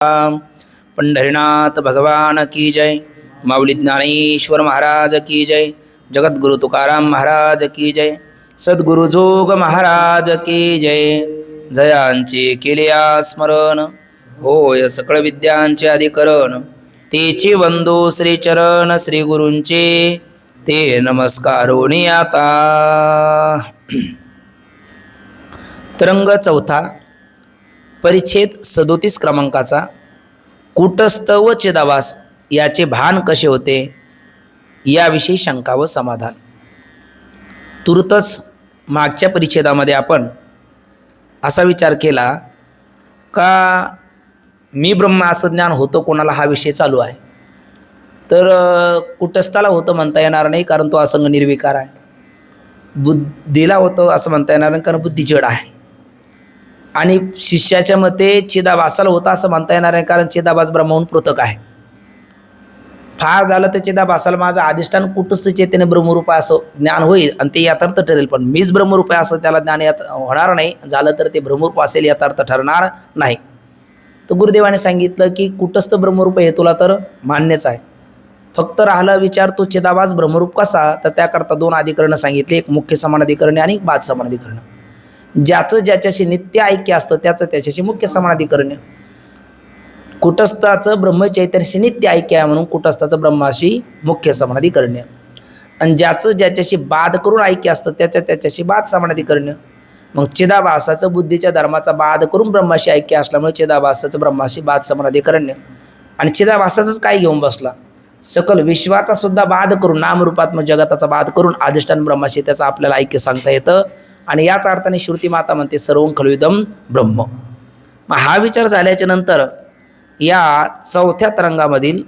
पंढरीनाथ भगवान की जय। माऊली ज्ञानेश्वर महाराज की जय। जगद्गुरु तुकाराम महाराज की जय। सद्गुरु जोग महाराज की जय। जयांचे केलिया स्मरण, होय सकळ विद्यांचे अधिकरण। तेची वंदो श्री चरण श्री गुरूंचे, ते नमस्कारोनी आता। तरंग चौथा, परिच्छेद 37 क्रमांकाचा, कूटस्थ व चिदाभास याचे भान कसे होते याविषयी शंका व समाधान। तुर्तच मागच्या परिच्छेदामध्ये आपण असा विचार केला का मी ब्रह्म असं ज्ञान होतं कोणाला, हा विषय चालू आहे। तर कुटस्थाला होतं म्हणता येणार नाही, कारण तो असंग निर्विकार आहे। बुद्धीला होतं असं म्हणता येणार नाही, कारण बुद्धी जड आहे। आणि शिष्याच्या मते चिदाभासाला होता असं म्हणता येणार आहे, कारण चिदाभास ब्रह्महून पृथक आहे। फार झालं तर चिदाभासाला माझं अधिष्ठान कुटस्थ चेतने ब्रह्मरूप असं ज्ञान होईल आणि ते यथार्थ ठरेल, पण मीच ब्रह्मरूप आहे असं त्याला ज्ञान होणार नाही। झालं तर ते ब्रह्मरूप असेल, यथार्थ ठरणार नाही। तर गुरुदेवाने सांगितलं की कुटस्थ ब्रह्मरूप हे तुला तर मान्यच आहे, फक्त राहिला विचार तो चिदाभास ब्रह्मरूप कसा, तर त्याकरता दोन अधिकरणं सांगितले, एक मुख्य समानाधिकरणे आणि बाद समानाधिकरणं। ज्याचं ज्याच्याशी नित्य ऐक्य असतं त्याचं त्याच्याशी मुख्य समानाधिकरण्य। कुटस्थाचं ब्रह्मचैतन्याशी नित्य ऐक्य आहे म्हणून कुटस्थाचं ब्रह्माशी मुख्य समानाधिकरण्य, आणि ज्याचं ज्याच्याशी बाध करून ऐक्य असतं त्याच्या त्याच्याशी बाद समानाधिकरण्य। मग चिदाभासाचं बुद्धीच्या धर्माचा बाध करून ब्रह्माशी ऐक्य असल्यामुळे चिदाभासाचं ब्रह्माशी बाद समानाधिकरण्य। आणि चिदाभासाचंच काय घेऊन बसला, सकल विश्वाचा सुद्धा बाध करून, नामरूपात्मक जगताचा बाध करून अधिष्ठान ब्रह्माशी त्याचं आपल्याला ऐक्य सांगता येतं। आणि याच अर्थाने श्रुती माता म्हणते सर्वं खलु इदं ब्रह्म। मग हा विचार झाल्याच्या नंतर या चौथ्या तरंगामधील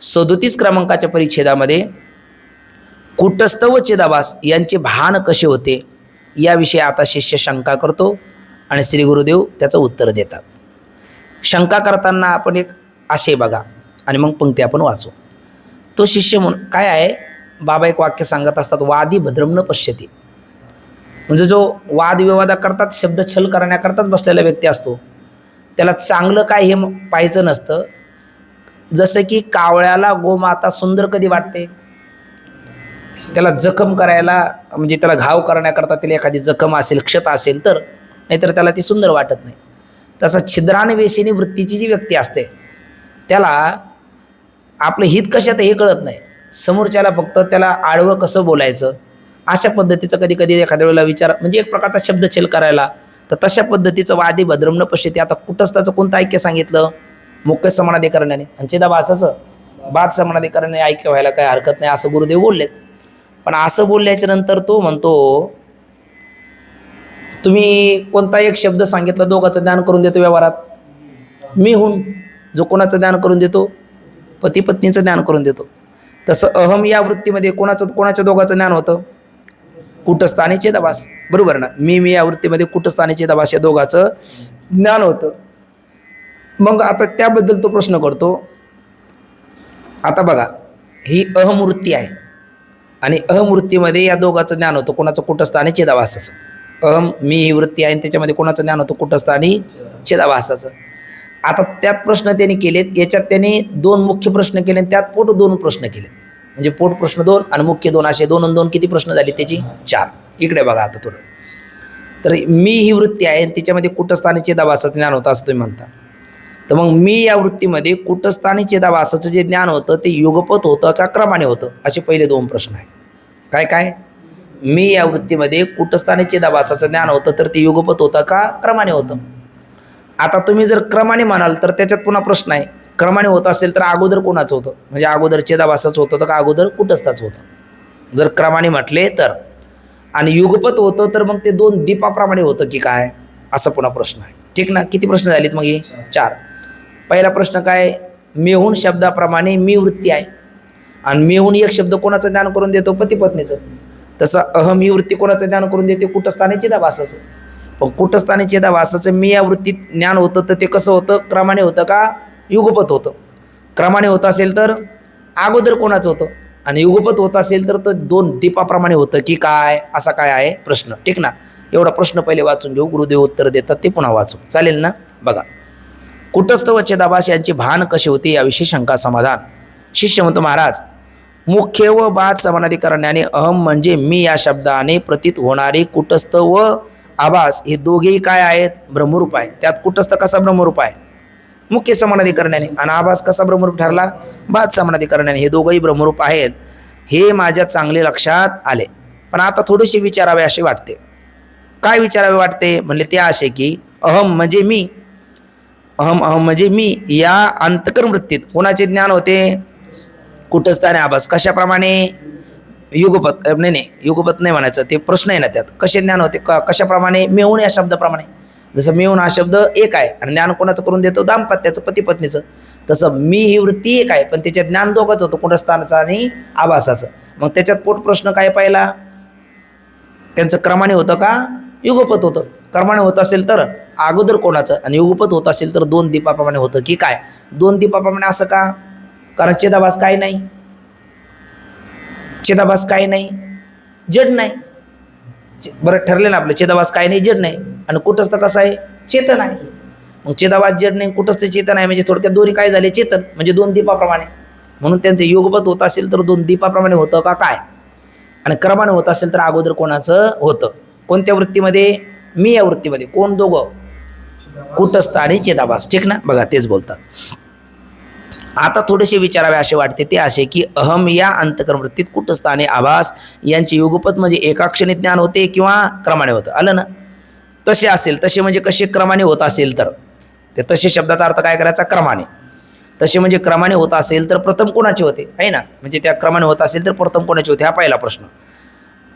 37 क्रमांकाच्या परिच्छेदामध्ये कुटस्थ व चिदाभास यांचे भान कसे होते याविषयी आता शिष्य शंका करतो आणि श्री गुरुदेव त्याचं उत्तर देतात। शंका करताना आपण एक आशय बघा आणि मग पंक्ती आपण वाचू। तो शिष्य म्हणून काय आहे, बाबा एक वाक्य सांगत असतात, वादी भद्रम न पश्यती। म्हणजे जो वादविवाद करतात, शब्द छल करण्याकरताच बसलेला व्यक्ती असतो, त्याला चांगलं काय हे पाहायचं नसतं। जसं की कावळ्याला गोमाता सुंदर कधी वाटते, त्याला जखम करायला, म्हणजे त्याला घाव करण्याकरता त्याला एखादी जखम असेल, क्षत असेल तर, नाहीतर त्याला ती सुंदर वाटत नाही। तसा छिद्रान्वेषिणी वृत्तीची जी व्यक्ती असते त्याला आपलं हित कशात हे कळत नाही, समोरच्याला फक्त त्याला आडवं कसं बोलायचं अशा पद्धतीचं कधी कधी एखाद्या वेळेला विचार, म्हणजे एक प्रकारचा शब्दछल करायला, तर तशा पद्धतीचं वादी भद्रम न पश्यती। आता कुटस्थाचं कोणतं ऐक्य सांगितलं, मुख्य समानाधिकरणाने, आणि चिदाभासाचं बाद समानाधिकरणाने ऐक्य व्हायला काही हरकत नाही असं गुरुदेव बोललेत। पण असं बोलल्याच्या नंतर तो म्हणतो, तुम्ही कोणता एक शब्द सांगितला दोघांचं ज्ञान करून देतो व्यवहारात, मी हून जो कोणाचं ज्ञान करून देतो, पती पत्नीचं ज्ञान करून देतो, तसं अहम या वृत्तीमध्ये कोणाच्या दोघांचं ज्ञान होतं, कुटस्थ आणि चिदाभास, बरोबर ना। मी या वृत्तीमध्ये कुटस्थ आणि चिदाभास या दोघांचं ज्ञान होतं। मग आता त्याबद्दल तो प्रश्न करतो। आता बघा, ही अहम वृत्ती आहे आणि अहम वृत्तीमध्ये या दोघांचं ज्ञान होतं, कोणाचं, कुटस्थ आणि चिदाभासाचं। अहम मी ही वृत्ती आहे आणि त्याच्यामध्ये कोणाचं ज्ञान होतं, कुटस्थ आणि चिदाभासाचं। आता त्यात प्रश्न त्यांनी केलेत, याच्यात त्यांनी दोन मुख्य प्रश्न केले, त्यात पोट दोन प्रश्न केलेत, म्हणजे पोट प्रश्न 2 आणि मुख्य 2 असे 2 आणि 2 किती प्रश्न झाले त्याची 4। इकडे बघा आता थोडं, तर मी ही वृत्ती आहे आणि त्याच्यामध्ये कुटस्थ आणि चिदाभासाचं ज्ञान होतं असं तुम्ही म्हणता। तर मग मी या वृत्तीमध्ये कुटस्थ आणि चिदाभासाचं जे ज्ञान होतं ते युगपत होतं का क्रमाने होतं, असे पहिले 2 प्रश्न आहे। काय काय, मी या वृत्तीमध्ये कुटस्थ आणि चिदाभासाचं ज्ञान होतं तर ते युगपत होतं का क्रमाने होतं। आता तुम्ही जर क्रमाने म्हणाल तर त्याच्यात पुन्हा प्रश्न आहे, क्रमाने होत असेल तर अगोदर कोणाचं होतं, म्हणजे अगोदर चिदाभासाचं होतं तर का अगोदर कुटस्थाचं होतं, जर क्रमाने म्हटले तर। आणि युगपत होतं तर मग ते 2 दीपाप्रमाणे होतं की काय, असा पुन्हा प्रश्न आहे। ठीक ना, किती प्रश्न झालेत मग हे 4। पहिला प्रश्न काय, मेहून शब्दाप्रमाणे मी वृत्ती आहे आणि मेहून एक शब्द कोणाचं ज्ञान करून देतो, पती पत्नीचं। तसं अहम ही वृत्ती कोणाचं ज्ञान करून देते, कुटस्थ आणि चिदाभासाचं। पण कुटस्थ आणि चिदाभासाचं मी या वृत्तीत ज्ञान होतं तर ते कसं होतं, क्रमाने होतं का युगपत होतं। क्रमाने होत असेल तर अगोदर कोणाचं होतं, आणि युगपत होत असेल तर 2 दीपाप्रमाणे होतं की काय, असा काय आहे प्रश्न। ठीक ना, एवढा प्रश्न पहिले वाचून घेऊ, गुरुदेव उत्तर देतात ते पुन्हा वाचू, चालेल ना। बघा, कुटस्थ व चिदाभास यांचे भान कसे होते याविषयी शंका समाधान. शिष्य म्हणतो, महाराज, मुख्य व बाद समानाधिकरणाने अहम म्हणजे मी या शब्दाने प्रतीत होणारे कुटस्थ व आभास हे दोघेही काय आहेत? ब्रह्मरूप आहे. त्यात कुटस्थ कसा ब्रह्मरूप आहे? मुख्य समानाधिकरणाने. आणि आभास कसा ब्रह्मरूप ठरला? बाद समानाधिकरणाने. हे दोघंही ब्रह्मरूप आहेत हे माझ्या चांगले लक्षात आले. पण आता थोडेसे विचारावे असे वाटते. काय विचारावे वाटते? म्हणले ते असे की अहम म्हणजे मी, अहम म्हणजे मी या अंतकर्म वृत्तीत कोणाचे ज्ञान होते? कुटस्थ आणि आभास. कशाप्रमाणे? युगपत नाही युगपत नाही म्हणायचं, ते प्रश्न आहे ना त्यात. कसे ज्ञान होते? कशाप्रमाणे? मेहून या शब्दाप्रमाणे. जसं मेहून हा शब्द एक आहे आणि ज्ञान कोणाचं करून देतो? दाम्पत्याचं, पती पत्नीचं. तसं मी ही वृत्ती एक आहे पण त्याच्यात ज्ञान दोघंच होतं, कुटस्थानाचं आणि आभासाचं. मग त्याच्यात पोट प्रश्न काय पाहिला? त्यांचं क्रमाने होतं का युगपत होतं? क्रमाने होत असेल तर अगोदर कोणाचं, आणि युगपत होत असेल तर दोन दीपाप्रमाणे होतं की काय? दोन दीपाप्रमाणे असं का? कारण चिदाभास काय नाही, चिदाभास काय नाही, जड नाही. बरं ठरले ना आपलं, चिदाभास काय नाही, जड नाही. आणि कुटस्थ कसं आहे? चेतन आहे. मग चिदाभास जड नाही, कुटस्थ चेतन आहे, म्हणजे थोडक्यात दोन्ही काय झाले? चेतन. म्हणजे दोन दीपाप्रमाणे. म्हणून त्यांचं युगपत होत असेल तर दोन दीपाप्रमाणे होतं का काय? आणि क्रमाने होत असेल तर अगोदर कोणाचं होतं? कोणत्या वृत्तीमध्ये? मी या वृत्तीमध्ये. कोण दोघं? कुटस्थ आणि चिदाभास. ठीक ना? बघा तेच बोलतात. आता थोडेसे विचारावे असे वाटते ते असे की अहम या अंतकर्म वृत्तीत कुटस्थ आणि आभास यांचे युगपत म्हणजे एका क्षणी ज्ञान होते किंवा क्रमाने होतं? आलं ना? तसे असेल, तसे म्हणजे कसे? क्रमाने होत असेल तर. ते तसे शब्दाचा अर्थ काय करायचा? क्रमाने. तसे म्हणजे क्रमाने होत असेल तर प्रथम कोणाचे होते? आहे ना? म्हणजे त्या क्रमाने होत असेल तर प्रथम कोणाचे होते? हा पहिला प्रश्न.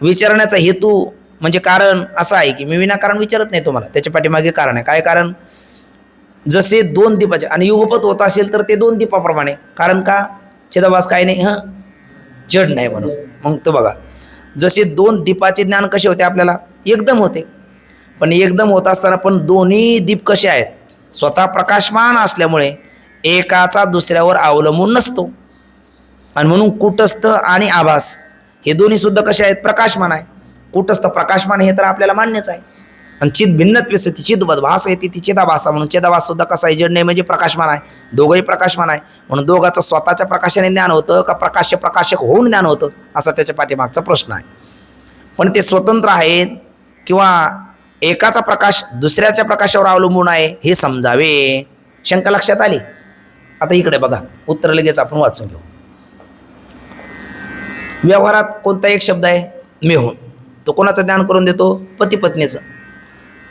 विचारण्याचा हेतू म्हणजे कारण असं आहे की मी विनाकारण विचारत नाही तुम्हाला, त्याच्या पाठीमागे कारण आहे. काय कारण? जसे दोन दीपाचे आणि युगपत होत असेल तर ते दोन दीपाप्रमाणे. कारण का? चिदाभास काय नाही, जड नाही म्हणून. मग तो बघा, जसे दोन दीपाचे ज्ञान कसे होते आपल्याला? एकदम होते. पण एकदम होत असताना पण दोन्ही दीप कसे आहेत? स्वतः प्रकाशमान असल्यामुळे एकाचा दुसऱ्यावर अवलंबून नसतो. आणि म्हणून कुटस्थ आणि आभास हे दोन्ही सुद्धा कसे आहेत? प्रकाशमान आहे. कुटस्थ प्रकाशमान हे तर आपल्याला मान्यच आहे. आणि चिद भिन्नत्व सती चिदवद भास येते ती चिदाभासा म्हणून. चिदाभास सुद्धा कसा आहे? जड नाही म्हणजे प्रकाशमान आहे. दोघंही प्रकाशमान आहे. म्हणून दोघांचं स्वतःच्या प्रकाशाने ज्ञान होतं का प्रकाशक होऊन ज्ञान होतं, असा त्याच्या पाठीमागचा प्रश्न आहे. पण ते स्वतंत्र आहेत किंवा एकाचा प्रकाश दुसऱ्याच्या प्रकाशावर अवलंबून आहे हे समजावे. शंका लक्षात आली? आता इकडे बघा, उत्तर लगेच आपण वाचून घेऊ. व्यवहारात कोणता एक शब्द आहे? मेहून. तो कोणाचं ज्ञान करून देतो? पती पत्नीचं.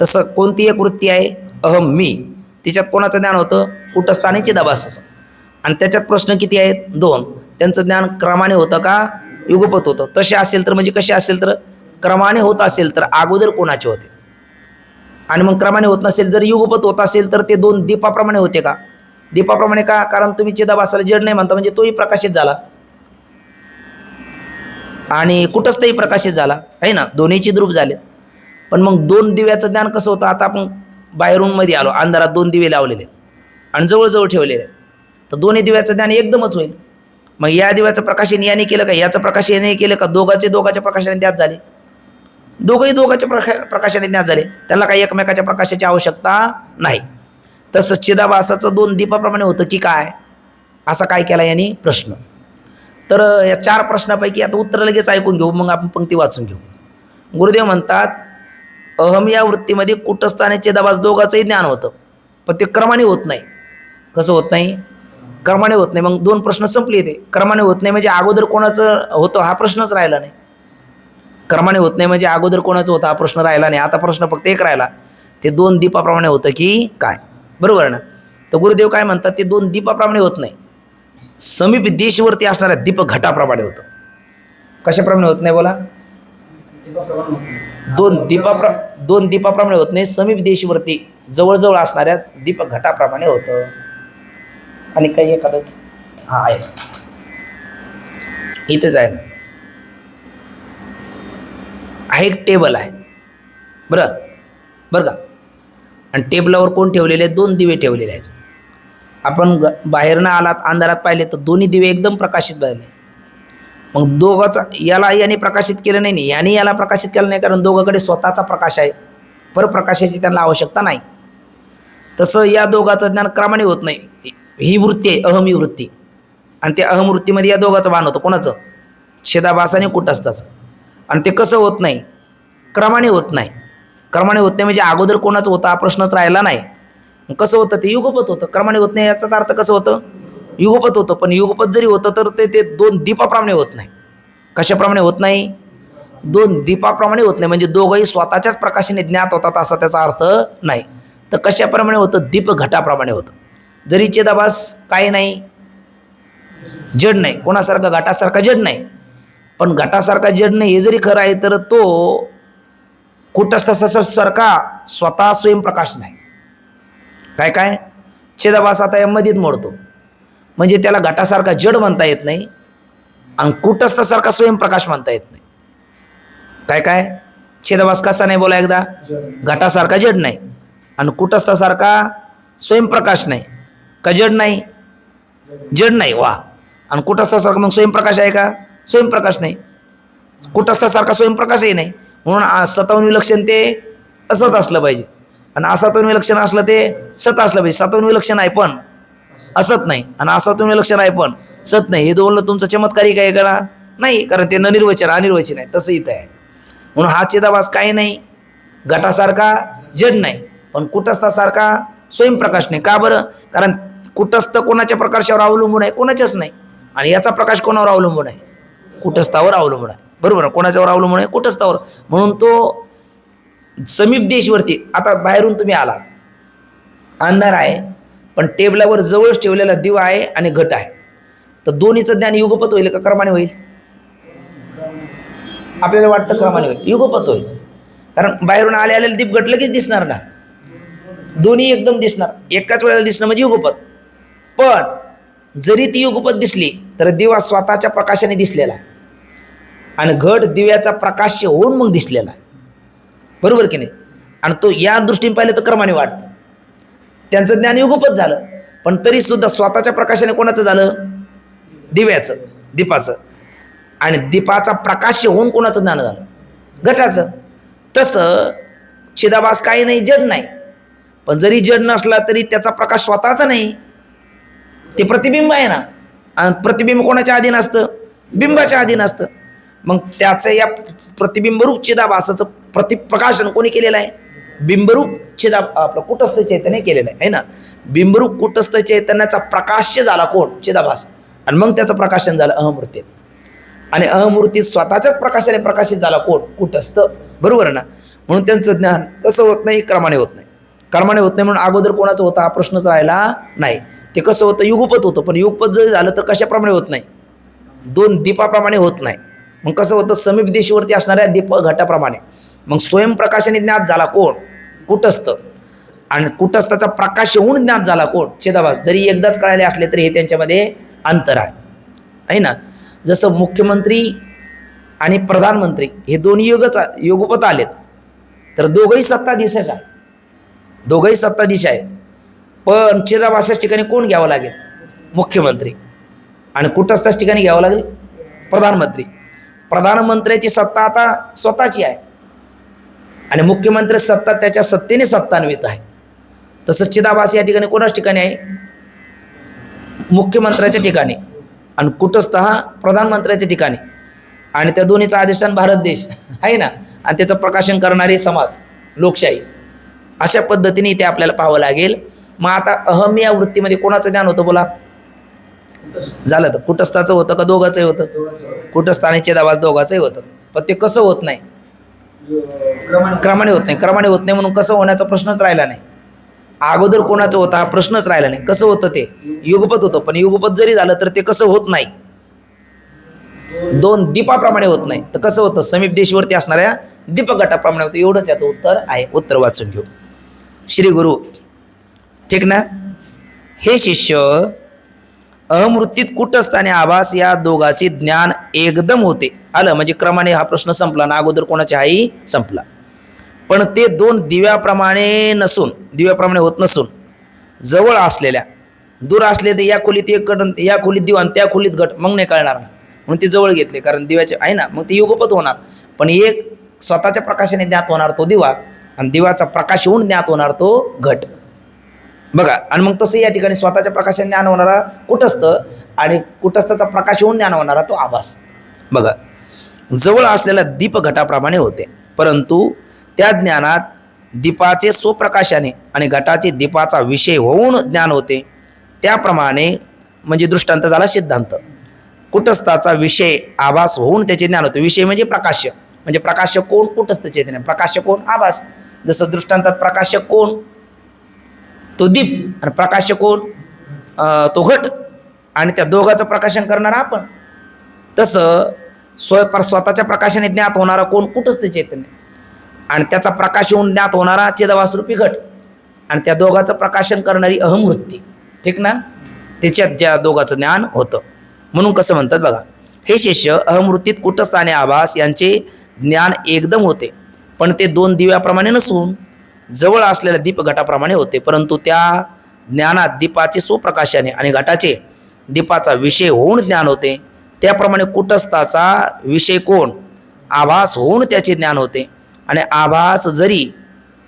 तसं कोणती एक वृत्ती आहे? अहम मी. तिच्यात कोणाचं ज्ञान होतं? कुटस्थ आणि चिदाभासाचं. आणि त्याच्यात प्रश्न किती आहेत? दोन. त्यांचं ज्ञान क्रमाने होतं का युगपत होतं? तसे असेल तर म्हणजे कसे असेल तर क्रमाने होत असेल तर अगोदर कोणाचे होते? आणि मग क्रमाने होत नसेल, जर युगपत होत असेल तर ते दोन दीपाप्रमाणे होते का? दीपाप्रमाणे का? कारण तुम्ही चिदाभासाला जड नाही म्हणता, म्हणजे तोही प्रकाशित झाला आणि कुटस्थही प्रकाशित झाला आहे ना, दोन्हीची द्रूप झालेत. पण मग दोन दिव्याचं ज्ञान कसं होतं? आता आपण बाहेरून मध्ये आलो, अंधारात दोन दिवे लावलेले आहेत आणि जवळजवळ ठेवलेले आहेत, तर दोन्ही दिव्याचं ज्ञान एकदमच होईल. मग या दिव्याचं प्रकाशन याने केलं का, याचं प्रकाशन याने केलं का? दोघांच्या प्रकाशाने ज्ञात झाले. दोघंही दोघांच्या प्रकाशाने ज्ञात झाले. त्याला काही एकमेकाच्या प्रकाशाची आवश्यकता नाही. तसं चिदाभासाचं दोन दीपाप्रमाणे होतं की काय, असा काय केला यांनी प्रश्न. तर या चार प्रश्नापैकी आता उत्तर लगेच ऐकून घेऊ, मग आपण पंक्ती वाचून घेऊ. गुरुदेव म्हणतात, अहम या वृत्तीमध्ये कुटस्थ आणि चिदाभास दोघांचंही ज्ञान होतं, पण ते क्रमाने होत नाही. कसं होत नाही? क्रमाने होत नाही. मग दोन प्रश्न संपले. ते क्रमाने होत नाही म्हणजे अगोदर कोणाचं होतं हा प्रश्नच राहिला नाही. क्रमाने होत नाही म्हणजे अगोदर कोणाचं होतं हा प्रश्न राहिला नाही. आता प्रश्न फक्त एक राहिला, ते दोन दीपाप्रमाणे होतं की काय? बरोबर आहे ना? तर गुरुदेव काय म्हणतात, ते दोन दीपाप्रमाणे होत नाही, समीप देशवरती असणाऱ्या दीप घटाप्रमाणे होतं. कशाप्रमाणे होत नाही बोला? दोन दीपाप्रमाणे होत नाही, समीप देशवरती जवळजवळ असणाऱ्या दीप घटाप्रमाणे होतं. आणि काही एखादं हा आहे इथेच आहे ना, एक टेबल आहे बरं का, आणि टेबलावर कोण ठेवलेले आहेत? दोन दिवे ठेवलेले आहेत. आपण बाहेरनं आलात, अंधारात पाहिले तर दोन्ही दिवे एकदम प्रकाशित झाले. मग दोघांचा याने प्रकाशित केलं नाही, याने याला प्रकाशित केलं नाही, कारण दोघांकडे स्वतःचा प्रकाश आहे, परप्रकाशाची त्यांना आवश्यकता नाही. तसं या दोघाचं ज्ञान क्रमाने होत नाही. ही वृत्ती आहे अहम ही वृत्ती, आणि त्या अहम वृत्तीमध्ये या दोघाचं भान होतं. कोणाचं? चिदाभास आणि कुटस्थाचं. आणि ते कसं होत नाही? क्रमाने होत नाही. क्रमाने होत नाही म्हणजे अगोदर कोणाचं होतं हा प्रश्नच राहिला नाही. कसं होतं? ते युगपत होतं. क्रमाने होत नाही याचाच अर्थ कसं होतं? युगपत होतं. पण युगपत जरी होतं तर ते दोन दीपाप्रमाणे होत नाही. कशाप्रमाणे होत नाही? दोन दीपाप्रमाणे होत नाही. म्हणजे दोघंही स्वतःच्याच प्रकाशाने ज्ञात होतात असा त्याचा अर्थ नाही. तर कशाप्रमाणे होतं? दीप घटाप्रमाणे होतं. जरी चिदाभास काय नाही, जड नाही, कोणासारखा घटासारखा जड नाही, पण घटासारखा जड नाही हे जरी खरं आहे तर तो कुटस्थासारखा स्वतः स्वयंप्रकाश नाही. काय काय चिदाभास आता या मधीत मोडतो, म्हणजे त्याला घटासारखा जड म्हणता येत नाही आणि कुटस्थासारखा स्वयंप्रकाश म्हणता येत नाही. काय काय चिदाभास कसा नाही बोला एकदा? घटासारखा जड नाही आणि कुटस्थासारखा स्वयंप्रकाश नाही. का जड नाही? जड नाही. वा. आणि कुटस्थासारखा मग स्वयंप्रकाश आहे का? स्वयंप्रकाश नाही. कुटस्थासारखा स्वयंप्रकाशही नाही. म्हणून सत्वं विलक्षण ते असत असलं पाहिजे आणि असत्वं विलक्षण असलं ते सत असलं पाहिजे. सत्वं विलक्षण आहे पण असत नाही आणि असत्वं विलक्षण आहे पण सत नाही. हे दोन तुमचं चमत्कारिक आहे का? नाही, कारण ते निर्वचन अनिर्वचन आहे. तसं इथं आहे. म्हणून हा चिदाभास काही नाही, घटासारखा जड नाही, पण कुटस्थासारखा स्वयंप्रकाश नाही. का बरं? कारण कुटस्थ कोणाच्या प्रकाशावर अवलंबून आहे? कोणाच्याच नाही. आणि याचा प्रकाश कोणावर अवलंबून आहे? कुटस्थावर अवलंबून आहे. बरोबर. कोणाच्यावर अवलंबून आहे? कुटस्थावर. म्हणून तो समीप देशवरती, आता बाहेरून तुम्ही आलात, अंधार आहे पण टेबलावर जवळच ठेवलेला दिवा आहे आणि घट आहे, तर दोन्हीचं ज्ञान युगपत होईल का क्रमाने होईल? आपल्याला वाटतं क्रमाने होईल. युगपत होईल. कारण बाहेरून आलेले दीप घट लगेच दिसणार ना, दोन्ही एकदम दिसणार, एकाच वेळेला दिसणं म्हणजे युगपत. पण जरी ती युगपत दिसली तर दिवा स्वतःच्या प्रकाशाने दिसलेला आहे आणि घट दिव्याचा प्रकाश्य होऊन मग दिसलेला आहे. बरोबर की नाही? आणि तो या दृष्टीने पाहिलं तर क्रमाने वाटतं. त्यांचं ज्ञान युगपत झालं, पण तरी सुद्धा स्वतःच्या प्रकाशाने कोणाचं झालं? दिव्याचं, दीपाचं. आणि दीपाचा प्रकाश्य होऊन कोणाचं ज्ञान झालं? घटाचं. तसं चिदाभास काही नाही, जड नाही, पण जरी जड नसला तरी त्याचा प्रकाश स्वतःचा नाही, ते प्रतिबिंब आहे ना. आणि प्रतिबिंब कोणाच्या अधीन असतं? बिंबाच्या अधीन असतं. मग त्याचं या प्रतिबिंबरूप चिदाभासाचं प्रतिप्रकाशन कोणी केलेलं आहे? बिंबरूप आपलं कुटस्थ चैतन्य केलेलं आहे ना. बिंबरूप कुटस्थ चैतन्याचा प्रकाश्य झाला कोण? चिदाभास. आणि मग त्याचं प्रकाशन झालं अहमूर्तीत. आणि अहमूर्तीत स्वतःच्याच प्रकाशाने प्रकाशित झाला कोण? कुटस्थ. बरोबर ना. म्हणून त्यांचं ज्ञान कसं होत नाही? क्रमाने होत नाही. क्रमाने होत नाही म्हणून अगोदर कोणाचं होतं हा प्रश्नच राहिला नाही. ते कसं होतं? युगपत होतं. पण युगपत जरी झालं तर कशाप्रमाणे होत नाही? दोन दीपाप्रमाणे होत नाही. मग कसं होतं? समीप दिशेवरती असणाऱ्या दीप घटाप्रमाणे. मग स्वयंप्रकाशाने ज्ञात झाला कोण? कुटस्थ. आणि कुटस्थाचा प्रकाश होऊन ज्ञात झाला कोण? चिदाभास. जरी एकदाच कळाले असले तरी हे त्यांच्यामध्ये अंतर आहे ना. जसं मुख्यमंत्री आणि प्रधानमंत्री हे दोन्ही युगपत आलेत तर दोघंही सत्ताधीशच आहे, दोघंही सत्ताधीश आहे. पण चिदाभासाच्या ठिकाणी कोण घ्यावं लागेल? मुख्यमंत्री. आणि कुटस्थाच्या ठिकाणी घ्यावं लागेल प्रधानमंत्री. प्रधानमंत्र्याची सत्ता आता स्वतःची आहे आणि मुख्यमंत्री सत्ता त्याच्या सत्तेने सत्तान्वित आहे. तसंच चिदाभास या ठिकाणी कोणाच्या ठिकाणी आहे? मुख्यमंत्र्याच्या ठिकाणी. आणि कुटस्थ हा प्रधानमंत्र्याच्या ठिकाणी. आणि त्या दोन्हीचा अधिष्ठान भारत देश आहे ना. आणि त्याचं प्रकाशन करणारे समाज, लोकशाही. अशा पद्धतीने इथे आपल्याला पाहावं लागेल. मग आता अहम या वृत्तीमध्ये कोणाचं ज्ञान होतं बोला? झालं तर कुटस्थाचं होतं का दोघांचंही होतं? कुटस्थ आणि चिदाभास दोघांचंही होतं. पण ते कसं होत नाही? क्रमाने होत नाही. क्रमाने होत नाही म्हणून कसं होण्याचा प्रश्नच राहिला नाही. अगोदर कोणाचं होतं हा प्रश्नच राहिला नाही. कसं होतं? ते युगपत होतं. पण युगपत जरी झालं तर ते कसं होत नाही? दोन दीपाप्रमाणे होत नाही. तर कसं होतं? समीप देशवरती असणाऱ्या दीपगटाप्रमाणे होतं. एवढंच याचं उत्तर आहे. उत्तर वाचून घेऊ. श्री गुरु. ठीक ना. हे शिष्य, अहमवृत्तीत कुटस्थ आणि आभास या दोघांचे ज्ञान एकदम होते. आलं म्हणजे क्रमाने हा प्रश्न संपला ना. अगोदर कोणाच्या आई संपला. पण ते दोन दिव्याप्रमाणे नसून, दिव्याप्रमाणे होत नसून जवळ असलेल्या, दूर असले तर या खोलीत एक घट, या खोलीत दिवा आणि त्या खोलीत घट, मग नाही कळणार ना. म्हणून ते जवळ घेतले कारण दिव्याचे आहे ना. मग ते युगपत होणार. पण एक स्वतःच्या प्रकाशाने ज्ञात होणार तो दिवा आणि दिवाचा प्रकाश होऊन ज्ञात होणार तो घट. बघा. आणि मग तसं या ठिकाणी स्वतःच्या प्रकाशाने ज्ञान होणारा कुटस्थ आणि कुटस्थाचा प्रकाश होऊन ज्ञान होणारा तो आभास. बघा, जवळ असलेल्या दीप घटाप्रमाणे होते, परंतु त्या ज्ञानात दीपाचे स्वप्रकाशाने आणि घटाचे दीपाचा विषय होऊन ज्ञान होते. त्याप्रमाणे म्हणजे दृष्टांत झाला सिद्धांत. कुटस्थाचा विषय आभास होऊन त्याचे ज्ञान होते. विषय म्हणजे प्रकाश्य, म्हणजे प्रकाश्य कोण? कुटस्थ चैतन्य. प्रकाश्य कोण? आभास. जसं दृष्टांतात प्रकाश्य कोण? तो दीप. आणि प्रकाश्य कोण? तो घट. आणि त्या दोघांचं प्रकाशन करणारा आपण. तसं स्वतःच्या प्रकाशाने ज्ञात होणारा कोण? कुटस्थ चैतन्य. आणि त्याचा प्रकाश होऊन ज्ञात होणारा चिदाभासरूपी घट. आणि त्या दोघांचं प्रकाशन करणारी अहमवृत्ती. ठीक ना? त्याच्यात ज्या दोघांचं ज्ञान होतं. म्हणून कसं म्हणतात बघा, हे शिष्य, अहमवृत्तीत कुटस्थ आणि आभास यांचे ज्ञान एकदम होते, पण ते दोन दिव्याप्रमाणे नसून जवळ असलेल्या दीप घटाप्रमाणे होते. परंतु त्या ज्ञानात दीपाचे स्वप्रकाशाने आणि घटाचे दीपाचा विषय होऊन ज्ञान होते. त्याप्रमाणे कुटस्थाचा विषय कोण? आभास होऊन त्याचे ज्ञान होते. आणि आभास जरी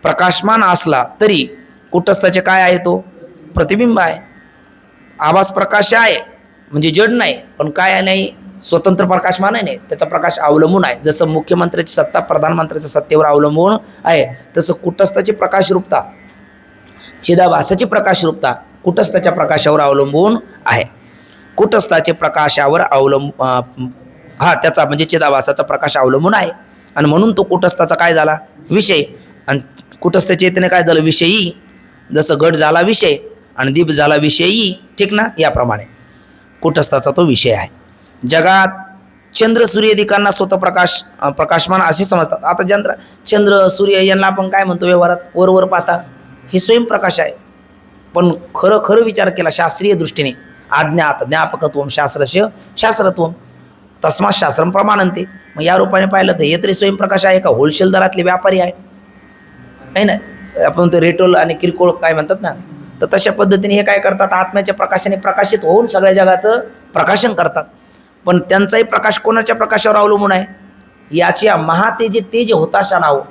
प्रकाशमान असला तरी कुटस्थाचे काय आहे? तो प्रतिबिंब आहे. आभास प्रकाश आहे म्हणजे जड नाही, पण काय नाही? स्वतंत्र प्रकाशमान नाही, त्याचा प्रकाश अवलंबून आहे. जसं मुख्यमंत्र्याची सत्ता प्रधानमंत्र्याच्या सत्तेवर अवलंबून आहे, तसं कुटस्थाची प्रकाशरूपता, चिदाभासाची प्रकाशरूपता कुटस्थाच्या प्रकाशावर अवलंबून आहे. कुटस्थाचे प्रकाशावर त्याचा म्हणजे चिदाभासाचा प्रकाश अवलंबून आहे. आणि म्हणून तो कुटस्थाचा काय झाला? विषय. आणि कुटस्थ चैतन्य काय झालं? विषयी. जसं घट झाला विषय आणि दीप झाला विषयी. ठीक ना? याप्रमाणे कुटस्थाचा तो विषय आहे. जगात चंद्र सूर्यदिकांना स्वतः प्रकाशमान असे समजतात. आता चंद्र सूर्य यांना आपण काय म्हणतो व्यवहारात? वर पाहता हे स्वयंप्रकाश आहे. पण खरं विचार केला शास्त्रीय दृष्टीने, अज्ञात ज्ञापकत्वम शास्त्रस्य शास्त्रत्वम तस्मात शास्त्रम प्रमाणन्ते. मग या रूपाने पाहिलं तर हे तरी स्वयंप्रकाश आहे का? होलसेल दरातले व्यापारी आहे ना? आपण ते रेटोल आणि किरकोळ काय म्हणतात ना, तर तशा पद्धतीने हे काय करतात? आत्म्याच्या प्रकाशाने प्रकाशित होऊन सगळ्या जगाचं प्रकाशन करतात. पण त्यांचाही प्रकाश कोणाच्या प्रकाशावर अवलंबून आहे? याची महातेजे तेज होता शहाणावं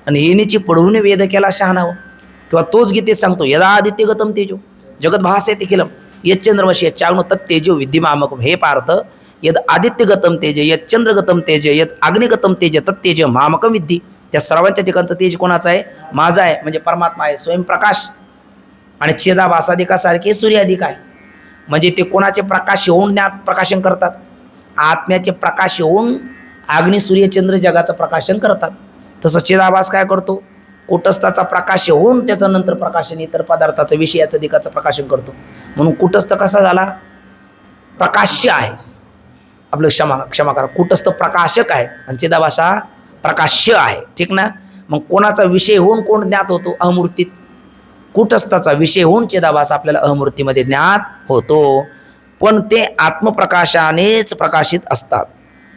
आणि येणीची पडवून वेद केला शहाणावं. किंवा तोच गीतेत सांगतो, यदा आदित्य गतम तेजो जगत भासेते खिलम यत् चंद्रमशी यच्चाग्नो तत् तेजो विद्यमामकम. हे पार्थ, यद आदित्य गतम तेज, यद चंद्र गतम तेज, यद अग्निगतम तेज तत् तेज मामकम विद्धी. त्या सर्वांच्या ठिकाणचं तेज कोणाचं आहे? माझं आहे, म्हणजे परमात्मा आहे, स्वयंप्रकाश. आणि चिदाभासादिकासारखे सूर्याधिक आहे, म्हणजे ते कोणाचे प्रकाश होऊन ज्ञात प्रकाशन करतात? आत्म्याचे प्रकाश होऊन अग्नि सूर्य चंद्र जगाचं प्रकाशन करतात. तसं चिदाभास काय करतो? कुटस्थाचा प्रकाश होऊन त्याचं नंतर प्रकाशन इतर पदार्थाचं विषयाचं दिकाचं प्रकाशन करतो. म्हणून कुटस्थ कसा झाला? प्रकाश्य आहे. आपलं क्षमा करा, कुटस्थ प्रकाशक आहे आणि चिदाभासा प्रकाश्य आहे. ठीक ना? मग कोणाचा विषय होऊन कोण ज्ञात होतो? अहमूर्तीत. कुटस्थाचा विषय होऊन चिदाभास आपल्याला अहमूर्तीमध्ये ज्ञात होतो. पण ते आत्मप्रकाशानेच प्रकाशित असतात.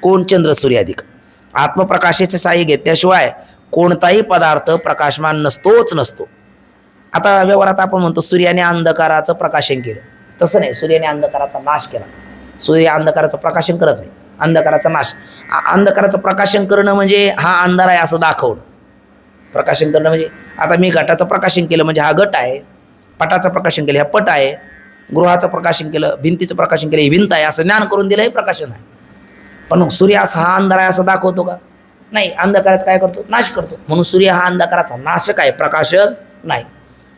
कोण? चंद्र सूर्याधिक. आत्मप्रकाशाचे साह्य घेतल्याशिवाय कोणताही पदार्थ प्रकाशमान नसतो. आता व्यवहारात आपण म्हणतो सूर्याने अंधकाराचं प्रकाशन केलं. तसं नाही, सूर्याने अंधकाराचा नाश केला. सूर्य अंधकाराचं प्रकाशन करत नाही, अंधकाराचा नाश. अंधकाराचं प्रकाशन करणं म्हणजे हा अंधार आहे असं दाखवणं. प्रकाशन करणं म्हणजे आता मी घटाचं प्रकाशन केलं म्हणजे हा घट आहे, पटाचं प्रकाशन केलं हा पट आहे, गृहाचं प्रकाशन केलं, भिंतीचं प्रकाशन केलं ही भिंत आहे, असं ज्ञान करून दिलं हे प्रकाशन आहे. पण सूर्य असा हा अंधार आहे असं दाखवतो का? नाही. अंधकाराचं काय करतो? नाश करतो. म्हणून सूर्य हा अंधकाराचा नाशक आहे, प्रकाशक नाही.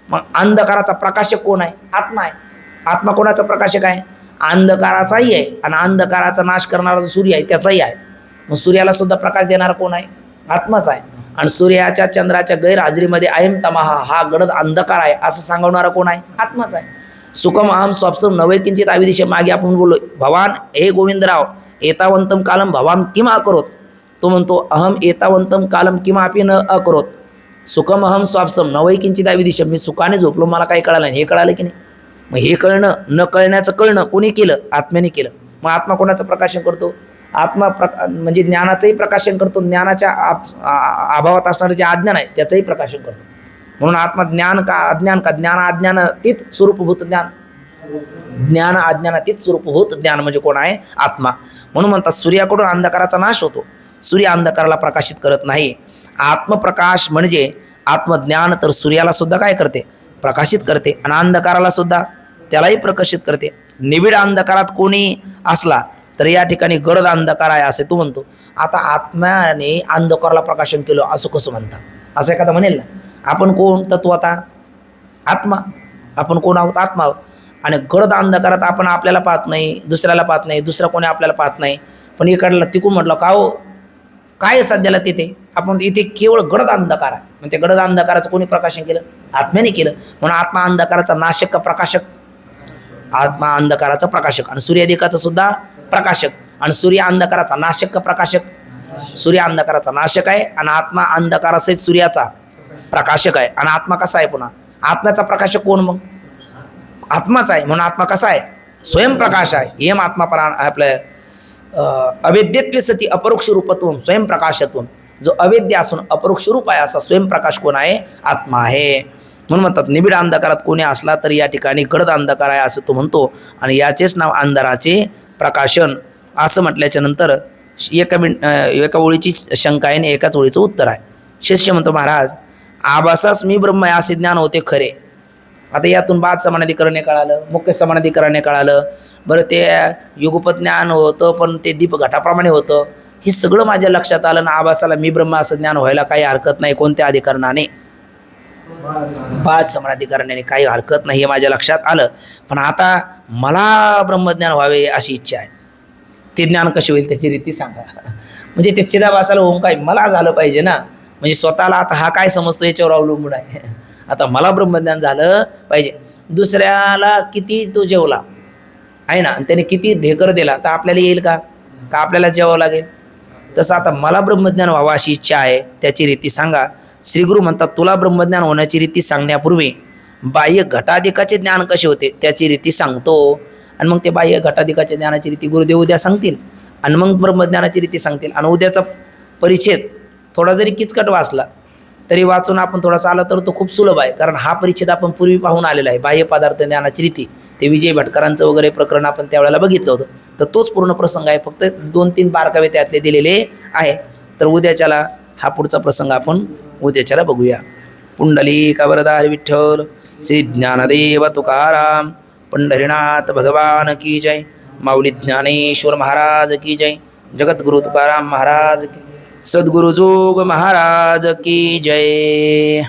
मग अंधकाराचा प्रकाशक कोण आहे? आत्मा आहे. आत्मा कोणाचा प्रकाशक आहे? अंधकाराचाही आहे आणि अंधकाराचा नाश करणारा जो सूर्य आहे त्याचाही आहे. मग सूर्याला सुद्धा प्रकाश देणारा कोण आहे? आत्माच आहे. आणि सूर्याच्या चंद्राच्या गैरहाजरीमध्ये अयम तमाहा हा गडद अंधकार आहे असं सांगवणारा कोण आहे? आत्माच आहे. सुखम अहम स्वप्सम नवै किंचित आविदिशे. मागे आपण बोललो, भवान हे गोविंदराव एतावंतम कालम भवान किम अकरोत. तो म्हणतो अहम एतावंतम कालम किम अपि न अकरोत. सुखम अहम स्वापसम नवै किंचित आविदिशे. मी सुखाने झोपलो, मला काही कळालं नाही. हे कळालं की नाही? मग हे कळणं न कळण्याचं कळणं कोणी केलं? आत्म्याने केलं. मग आत्मा कोणाचं प्रकाशन करतो? आत्मा म्हणजे ज्ञानाचंही प्रकाशन करतो. ज्ञानाच्या अभावात असणारं जे अज्ञान आहे त्याचंही प्रकाशन करतो. म्हणून आत्मा ज्ञान का अज्ञान का? ज्ञान अज्ञानातीत स्वरूपभूत ज्ञान. ज्ञान अज्ञानातीत स्वरूपभूत ज्ञान म्हणजे कोण आहे? आत्मा. म्हणून म्हणतात सूर्याकडून अंधकाराचा नाश होतो. सूर्य अंधकाराला प्रकाशित करत नाही. आत्मप्रकाश म्हणजे आत्मज्ञान तर सूर्याला सुद्धा काय करते? प्रकाशित करते आणि अंधकाराला सुद्धा त्यालाही प्रकाशित करते. निबिड अंधकारात कोणी असला तर या ठिकाणी गडद अंधकार आहे असे तू म्हणतो. आता आत्म्याने अंधकाराला प्रकाशन केलं असं कसं म्हणता? असं एखादा म्हणेल ना. आपण कोण? तत्व आता आत्मा. आपण कोण आहोत? आत्मा आहोत. आणि गडद अंधकारात आपण आपल्याला पाहत नाही, दुसऱ्याला पाहत नाही, दुसरा कोणी आपल्याला पाहत नाही. पण इकडला तिकून म्हटलं का हो काय सध्याला तिथे आपण इथे केवळ गडद अंधकार आहे. मग ते गडद अंधकाराचं कोणी प्रकाशन केलं? आत्म्याने केलं. म्हणून आत्मा अंधकाराचा नाशक का प्रकाशक? आत्मा अंधकाराचा प्रकाशक आणि सूर्याधिकाचा सुद्धा प्रकाशक. आणि सूर्य अंधकाराचा नाशक का प्रकाशक? सूर्य अंधकाराचा नाशक आहे आणि आत्मा अंधकारासहित सूर्याचा प्रकाशक आहे. आणि आत्मा कसा आहे? पुन्हा आत्म्याचा प्रकाशक कोण? मग आत्माच आहे. म्हणून आत्मा कसा आहे? स्वयंप्रकाश आहे. एम आत्मा परा आपल्या अवेद्यत्वे सती अपरोक्ष रूपत्वम स्वयंप्रकाशत्वम. जो अवेद्य असून अपरोक्ष रूप आहे असा स्वयंप्रकाश कोण आहे? आत्मा आहे. म्हणून म्हणतात निबिड अंधकारात कोणी असला तर या ठिकाणी गडद अंधकार आहे असं तो म्हणतो. आणि याचेच नाव अंधाराचे प्रकाशन असं म्हटल्याच्या नंतर एका ओळीची शंका आहे आणि एकाच ओळीचं उत्तर आहे. शिष्य म्हणतो महाराज आभासास मी ब्रह्म आहे असे ज्ञान होते खरे. आता यातून बाद समानाधिकरणे कळालं, मुख्य समानाधिकरणे कळालं. बरं ते युगपत ज्ञान होतं पण ते दीप घटाप्रमाणे होतं. हे सगळं माझ्या लक्षात आलं ना. आभासाला मी ब्रह्म असं ज्ञान व्हायला काही हरकत नाही कोणत्या अधिकरणाने? बाद समानाधिकरणाने काही हरकत नाही हे माझ्या लक्षात आलं. पण आता मला ब्रह्मज्ञान व्हावे अशी इच्छा आहे. ते ज्ञान कसे होईल त्याची रीती सांगा. म्हणजे ते चिदाभासाला होऊन काय मला झालं पाहिजे ना. म्हणजे स्वतःला आता हा काय समजतो याच्यावर अवलंबून आहे. आता मला ब्रह्मज्ञान झालं पाहिजे. दुसऱ्याला किती तो जेवला आहे ना आणि त्याने किती ढेकर दिला तर आपल्याला येईल का? का आपल्याला जेवावं लागेल? तसं आता मला ब्रह्मज्ञान व्हावं अशी इच्छा आहे त्याची रीती सांगा. श्रीगुरु म्हणतात तुला ब्रह्मज्ञान होण्याची रीती सांगण्यापूर्वी बाह्य घटाधिकाचे ज्ञान कसे होते त्याची रीती सांगतो. आणि मग ते बाह्य घटाधिकाच्या ज्ञानाची रीती गुरुदेव उद्या सांगतील आणि मग ब्रह्मज्ञानाची रीती सांगतील. आणि उद्याचा परिच्छेद थोडा जरी किचकट वाचला तरी वाचून आपण थोडासा आला तर तो खूप सुलभ आहे. कारण हा परिच्छेद आपण पूर्वी पाहून आलेला आहे. बाह्य पदार्थ ज्ञानाची रीती ते विजय भटकरांचं वगैरे प्रकरण आपण त्यावेळेला बघितलं होतं. तर तोच पूर्ण प्रसंग आहे. फक्त 2-3 बारकावे त्यातले दिलेले आहे. तर उद्याच्याला हा पुढचा प्रसंग आपण उद्याच्याला बघूया. पुंडलिक वरदारी विठ्ठल श्री ज्ञानदेव तुकाराम पंढरीनाथ भगवान की जय. माऊली ज्ञानेश्वर महाराज की जय. जगद्गुरु तुकाराम महाराज की, सद्गुरु जोग महाराज की जय.